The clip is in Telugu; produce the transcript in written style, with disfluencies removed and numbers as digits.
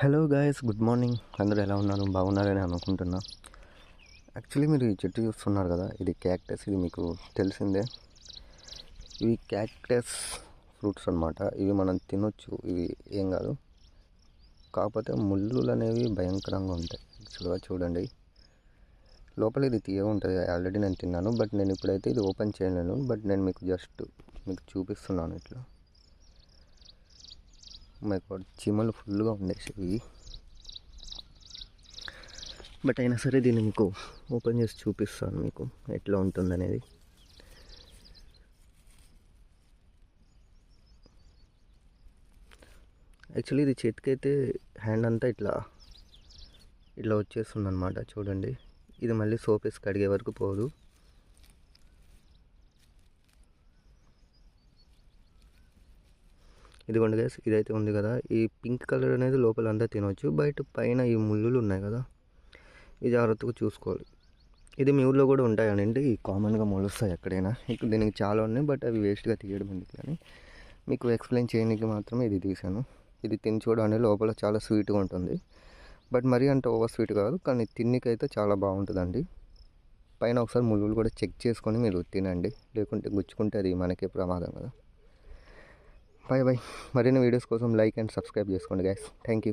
Hello guys, good morning. అందరూ ఎలా ఉన్నారు? బాగున్నారని అనుకుంటున్నా. యాక్చువల్లీ మీరు ఈ చెట్టు చూస్తున్నారు కదా, ఇది క్యాక్టస్. ఇది మీకు తెలిసిందే. ఇవి క్యాక్టస్ ఫ్రూట్స్ అన్నమాట. ఇవి మనం తినొచ్చు, ఇవి ఏం కాదు. కాకపోతే ముళ్ళులు అనేవి భయంకరంగా ఉంటాయి. యాక్చువల్గా చూడండి, లోపల ఇది తీయగా ఉంటుంది. ఆల్రెడీ నేను తిన్నాను, బట్ నేను ఇప్పుడైతే ఇది ఓపెన్ చేయలేను. బట్ నేను మీకు జస్ట్ చూపిస్తున్నాను. ఇట్లా మీకు చీమలు ఫుల్గా ఉండేవి. బట్ అయినా సరే దీన్ని మీకు ఓపెన్ చేసి చూపిస్తాను, మీకు ఎట్లా ఉంటుందనేది. యాక్చువల్లీ ఇది చేతికైతే హ్యాండ్ అంతా ఇట్లా వచ్చేస్తుంది అనమాట. చూడండి, ఇది మళ్ళీ సోప్ వేసి కడిగే వరకు పోదు. ఇదిగోండి గైస్, ఇదైతే ఉంది కదా, ఈ పింక్ కలర్ అనేది లోపల అంతా తినవచ్చు. బయట పైన ఈ ముళ్ళులు ఉన్నాయి కదా, ఇది జాగ్రత్తగా చూసుకోవాలి. ఇది మీ ఊళ్ళో కూడా ఉంటాయనండి, కామన్గా మొలుస్తాయి ఎక్కడైనా. ఇక్కడ దీనికి చాలా ఉన్నాయి, బట్ అవి వేస్ట్గా తీయడం ఎందుకు కానీ మీకు ఎక్స్ప్లెయిన్ చేయడానికి మాత్రమే ఇది తీసాను. ఇది తిని చూడండి, లోపల చాలా స్వీట్గా ఉంటుంది. బట్ మరీ అంత ఓవర్ స్వీట్ కాదు, కానీ తిన్నికైతే చాలా బాగుంటుందండి. పైన ఒకసారి ముళ్ళులు కూడా చెక్ చేసుకొని మీరు తినండి, లేకుంటే గుచ్చుకుంటే అది మనకే ప్రమాదం కదా. Bye bye. మరిన్ని వీడియోస్ కోసం లైక్ అండ్ సబ్స్క్రైబ్ చేసుకోండి గైస్. Thank you.